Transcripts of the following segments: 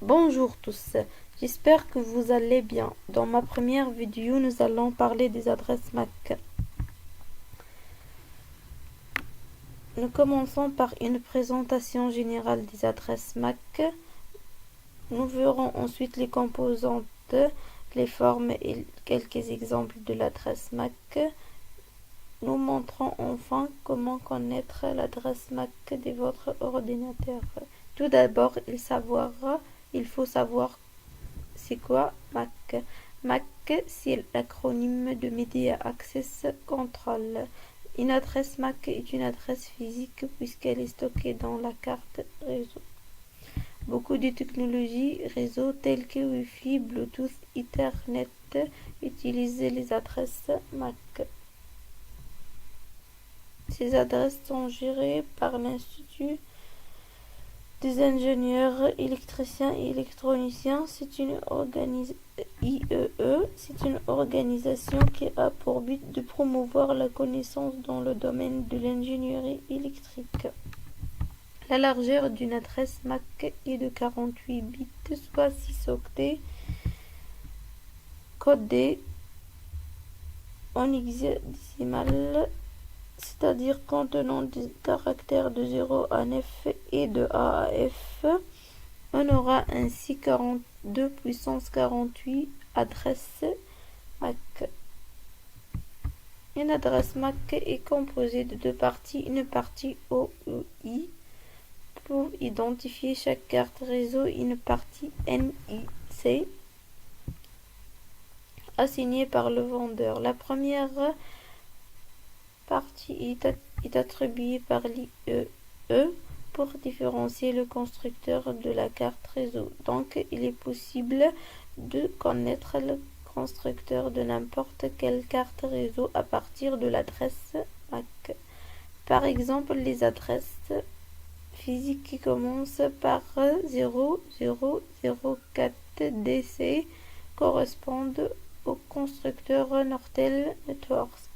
Bonjour tous, j'espère que vous allez bien. Dans ma première vidéo, nous allons parler des adresses MAC. Nous commençons par une présentation générale des adresses MAC. Nous verrons ensuite les composantes, les formes et quelques exemples de l'adresse MAC. Nous montrons enfin comment connaître l'adresse MAC de votre ordinateur. Tout d'abord, il faut savoir c'est quoi MAC. MAC, c'est l'acronyme de Media Access Control. Une adresse MAC est une adresse physique puisqu'elle est stockée dans la carte réseau. Beaucoup de technologies réseau telles que Wi-Fi, Bluetooth, Ethernet utilisent les adresses MAC. Ces adresses sont gérées par l'Institut des ingénieurs électriciens et électroniciens. C'est une organisation qui a pour but de promouvoir la connaissance dans le domaine de l'ingénierie électrique. La largeur d'une adresse MAC est de 48 bits, soit 6 octets, codés en hexadécimal, c'est-à-dire contenant des caractères de 0 à 9 et de A à F. On aura ainsi 42 puissance 48 adresses MAC. Une adresse MAC est composée de deux parties, une partie OEI pour identifier chaque carte réseau et une partie NIC assignée par le vendeur. La première partie est attribuée par l'IEE pour différencier le constructeur de la carte réseau. Donc, il est possible de connaître le constructeur de n'importe quelle carte réseau à partir de l'adresse MAC. Par exemple, les adresses physiques qui commencent par 0004 DC correspondent au constructeur Nortel Networks,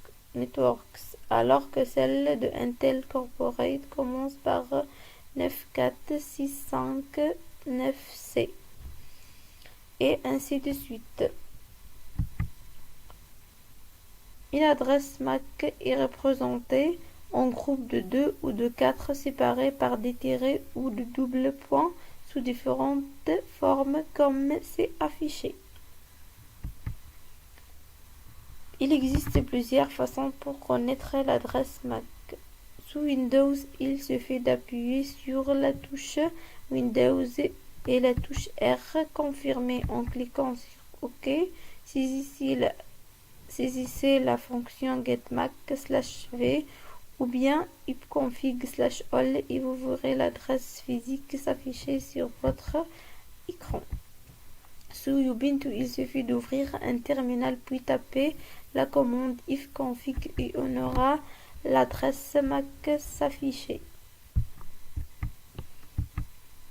alors que celle de Intel Corporate commence par 94659C, et ainsi de suite. Une adresse MAC est représentée en groupes de 2 ou de 4 séparés par des tirets ou de doubles points sous différentes formes comme c'est affiché. Il existe plusieurs façons pour connaître l'adresse MAC. Sous Windows, il suffit d'appuyer sur la touche Windows et la touche R, confirmer en cliquant sur OK. Saisissez la fonction getMAC/v ou bien ipconfig/all et vous verrez l'adresse physique s'afficher sur votre écran. Sous Ubuntu, il suffit d'ouvrir un terminal puis taper la commande ifconfig et on aura l'adresse MAC s'afficher.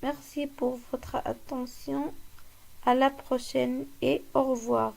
Merci pour votre attention. À la prochaine et au revoir.